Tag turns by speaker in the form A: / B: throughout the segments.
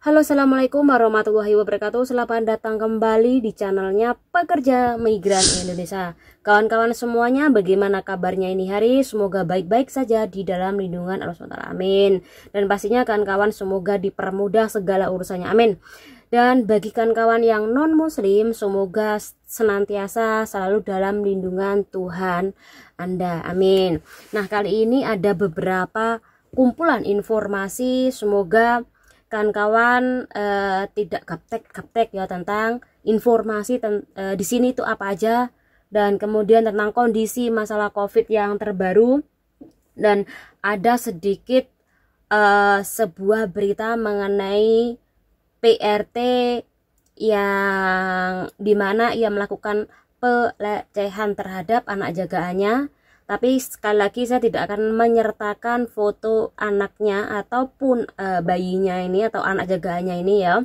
A: Halo, assalamualaikum warahmatullahi wabarakatuh. Selamat datang kembali di channelnya Pekerja Migran Indonesia. Kawan-kawan semuanya, bagaimana kabarnya ini hari? Semoga baik-baik saja di dalam lindungan Allah SWT. Amin. Dan pastinya kawan-kawan semoga dipermudah segala urusannya. Amin. Dan bagi kawan-kawan yang non-muslim, semoga senantiasa selalu dalam lindungan Tuhan Anda. Amin. Nah, kali ini ada beberapa kumpulan informasi, semoga kawan-kawan tidak gaptek ya tentang informasi di sini itu apa aja, dan kemudian tentang kondisi masalah COVID yang terbaru, dan ada sedikit sebuah berita mengenai PRT yang dimana ia melakukan pelecehan terhadap anak jagaannya. Tapi sekali lagi saya tidak akan menyertakan foto anaknya ataupun bayinya ini atau anak jagaannya ini ya.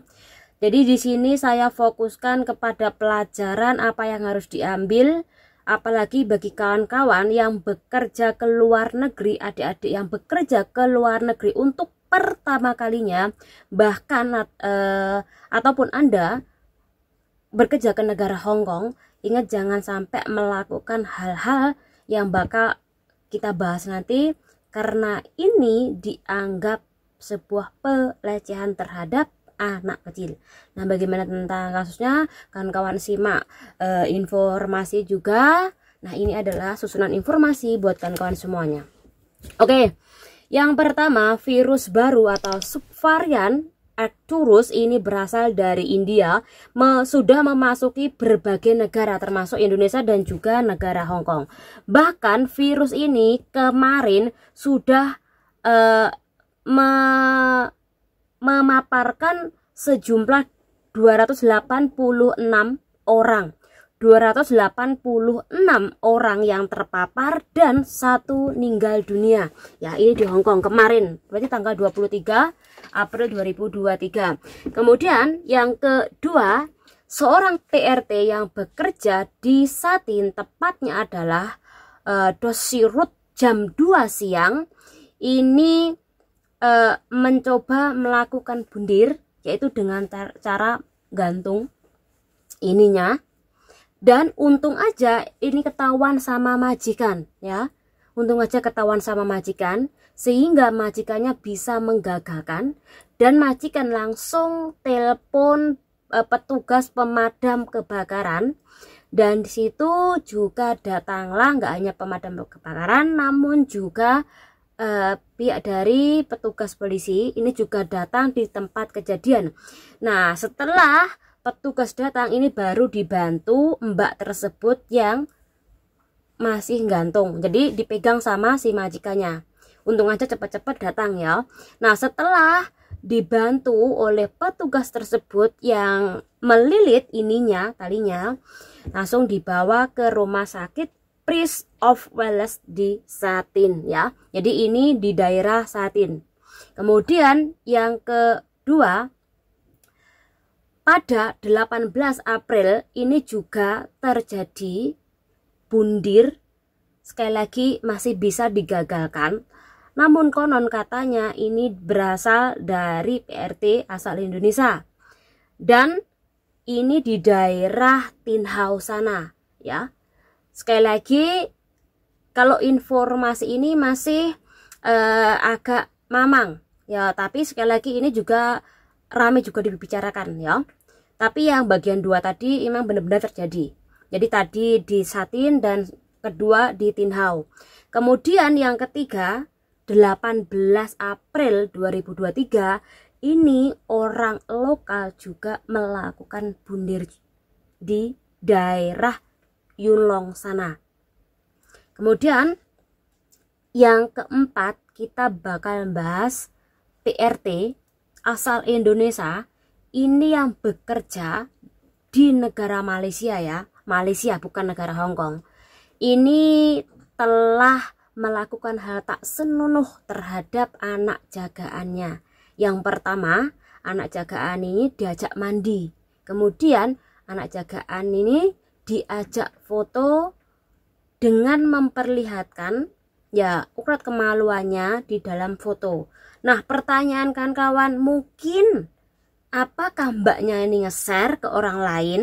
A: Jadi di sini saya fokuskan kepada pelajaran apa yang harus diambil, apalagi bagi kawan-kawan yang bekerja ke luar negeri, adik-adik yang bekerja ke luar negeri untuk pertama kalinya, bahkan ataupun Anda bekerja ke negara Hong Kong. Ingat, jangan sampai melakukan hal-hal yang bakal kita bahas nanti, karena ini dianggap sebuah pelecehan terhadap anak kecil. Nah, bagaimana tentang kasusnya? Kawan-kawan simak informasi juga. Nah, ini adalah susunan informasi buat kawan-kawan semuanya. Oke, yang pertama, virus baru atau subvarian Arcturus ini berasal dari India, sudah memasuki berbagai negara termasuk Indonesia dan juga negara Hong Kong. Bahkan virus ini kemarin sudah memaparkan sejumlah 286 orang. 286 orang yang terpapar dan 1 meninggal dunia. Ya, ini di Hong Kong kemarin, berarti tanggal 23 April 2023. Kemudian yang kedua, seorang PRT yang bekerja di Satin, tepatnya adalah Dosirut jam 2 siang, ini mencoba melakukan bundir, yaitu dengan cara gantung ininya. Dan untung aja ini ketahuan sama majikan ya. Untung aja ketahuan sama majikan, sehingga majikannya bisa menggagalkan, dan majikan langsung telepon petugas pemadam kebakaran. Dan di situ juga datanglah nggak hanya pemadam kebakaran, namun juga pihak dari petugas polisi ini juga datang di tempat kejadian. Nah, setelah petugas datang, ini baru dibantu mbak tersebut yang masih gantung, jadi dipegang sama si majikannya. Untung aja cepat-cepat datang ya. Nah, setelah dibantu oleh petugas tersebut yang melilit ininya talinya, langsung dibawa ke rumah sakit Prince of Wales di Satin ya. Jadi ini di daerah Satin. Kemudian yang kedua, pada 18 April ini juga terjadi bundir. Sekali lagi masih bisa digagalkan. Namun konon katanya ini berasal dari PRT asal Indonesia. Dan ini di daerah Tin Hau sana ya. Sekali lagi, kalau informasi ini masih agak mamang ya, tapi sekali lagi ini juga ramai juga dibicarakan ya. Tapi yang bagian 2 tadi memang benar-benar terjadi. Jadi tadi di Satin dan kedua di Tin Hau. Kemudian yang ketiga, 18 April 2023 ini orang lokal juga melakukan bundir di daerah Yunlong sana. Kemudian yang keempat, kita bakal bahas PRT asal Indonesia ini yang bekerja di negara Malaysia ya. Malaysia, bukan negara Hong Kong. Ini telah melakukan hal tak senonoh terhadap anak jagaannya. Yang pertama, anak jagaan ini diajak mandi. Kemudian anak jagaan ini diajak foto dengan memperlihatkan ya ukuran kemaluannya di dalam foto. Nah, pertanyaan kawan-kawan, mungkin apakah mbaknya ini nge-share ke orang lain,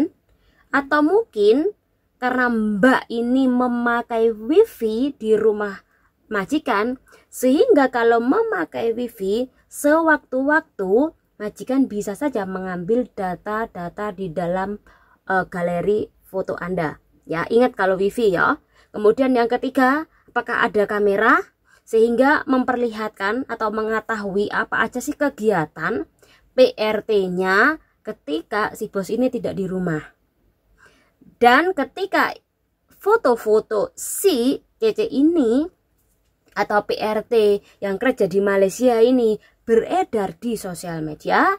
A: atau mungkin karena mbak ini memakai wifi di rumah majikan, sehingga kalau memakai wifi sewaktu-waktu majikan bisa saja mengambil data-data di dalam galeri foto Anda. Ya, ingat kalau wifi ya. Kemudian yang ketiga, apakah ada kamera sehingga memperlihatkan atau mengetahui apa aja sih kegiatan PRT-nya ketika si bos ini tidak di rumah. Dan ketika foto-foto si Cece ini atau PRT yang kerja di Malaysia ini beredar di sosial media,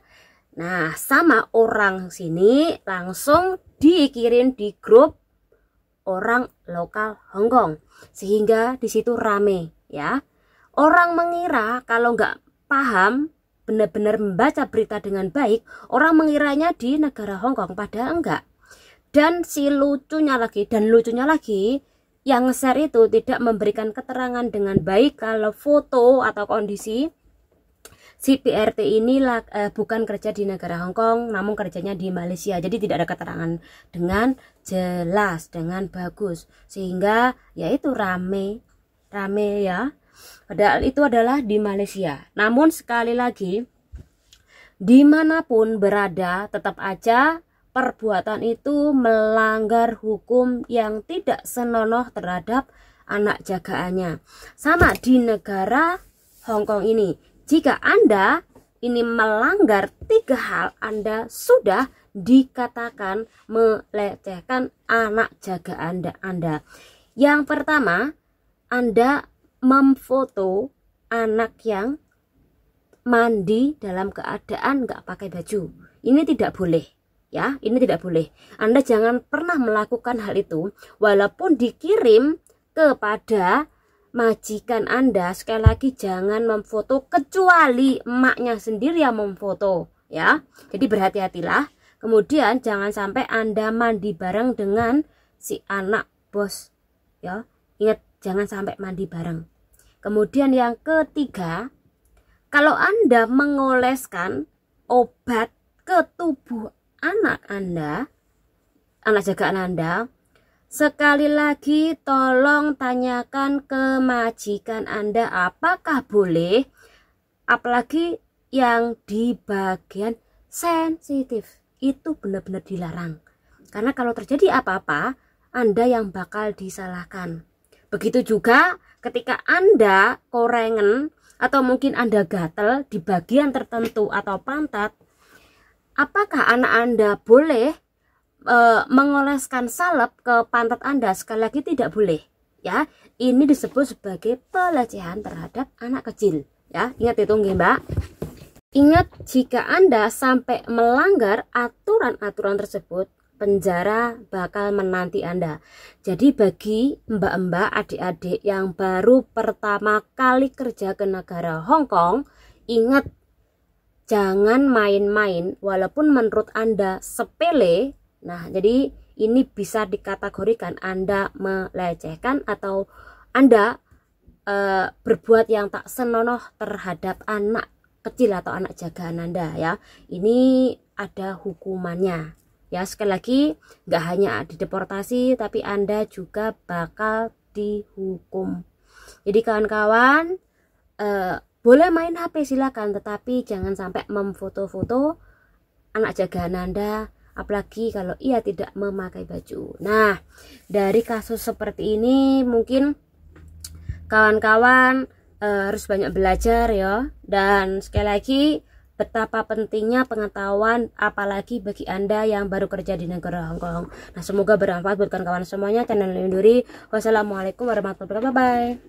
A: nah sama orang sini langsung dikirim di grup orang lokal Hong Kong, sehingga di situ rame ya. Orang mengira kalau nggak paham, benar-benar membaca berita dengan baik, orang mengiranya di negara Hong Kong, padahal enggak. Dan lucunya lagi, yang share itu tidak memberikan keterangan dengan baik kalau foto atau kondisi si PRT ini bukan kerja di negara Hong Kong, namun kerjanya di Malaysia. Jadi tidak ada keterangan dengan jelas, dengan bagus, sehingga ya itu rame ya. Padahal itu adalah di Malaysia. Namun sekali lagi, dimanapun berada, tetap aja perbuatan itu melanggar hukum yang tidak senonoh terhadap anak jagaannya. Sama di negara Hong Kong ini, jika Anda ini melanggar 3 hal, Anda sudah dikatakan melecehkan anak jaga Anda. Yang pertama, Anda memfoto anak yang mandi dalam keadaan nggak pakai baju. Ini tidak boleh ya, ini tidak boleh. Anda jangan pernah melakukan hal itu walaupun dikirim kepada majikan Anda. Sekali lagi, jangan memfoto kecuali emaknya sendiri yang memfoto ya. Jadi berhati-hatilah. Kemudian jangan sampai Anda mandi bareng dengan si anak bos ya. Ingat, jangan sampai mandi bareng. Kemudian yang ketiga, kalau Anda mengoleskan obat ke tubuh anak Anda, anak jagaan Anda, sekali lagi tolong tanyakan ke majikan Anda apakah boleh, apalagi yang di bagian sensitif. Itu benar-benar dilarang. Karena kalau terjadi apa-apa, Anda yang bakal disalahkan. Begitu juga ketika Anda korengan atau mungkin Anda gatel di bagian tertentu atau pantat, apakah anak Anda boleh mengoleskan salep ke pantat Anda? Sekali lagi tidak boleh ya. Ini disebut sebagai pelecehan terhadap anak kecil ya. Ingat itu nggih, Mbak. Ingat, jika Anda sampai melanggar aturan-aturan tersebut, penjara bakal menanti Anda. Jadi bagi mbak-mbak, adik-adik yang baru pertama kali kerja ke negara Hong Kong, ingat, jangan main-main walaupun menurut Anda sepele. Nah, jadi ini bisa dikategorikan Anda melecehkan atau Anda berbuat yang tak senonoh terhadap anak kecil atau anak jagaan Anda ya. Ini ada hukumannya. Ya, sekali lagi, nggak hanya dideportasi, tapi Anda juga bakal dihukum. Jadi kawan-kawan, boleh main HP silakan, tetapi jangan sampai memfoto-foto anak jagaan Anda, apalagi kalau ia tidak memakai baju. Nah, dari kasus seperti ini mungkin kawan-kawan harus banyak belajar ya. Dan sekali lagi, betapa pentingnya pengetahuan, apalagi bagi Anda yang baru kerja di negara Hong Kong. Nah, semoga bermanfaat buat kawan-kawan semuanya. Channel Linduri. Wassalamualaikum warahmatullahi wabarakatuh. Bye.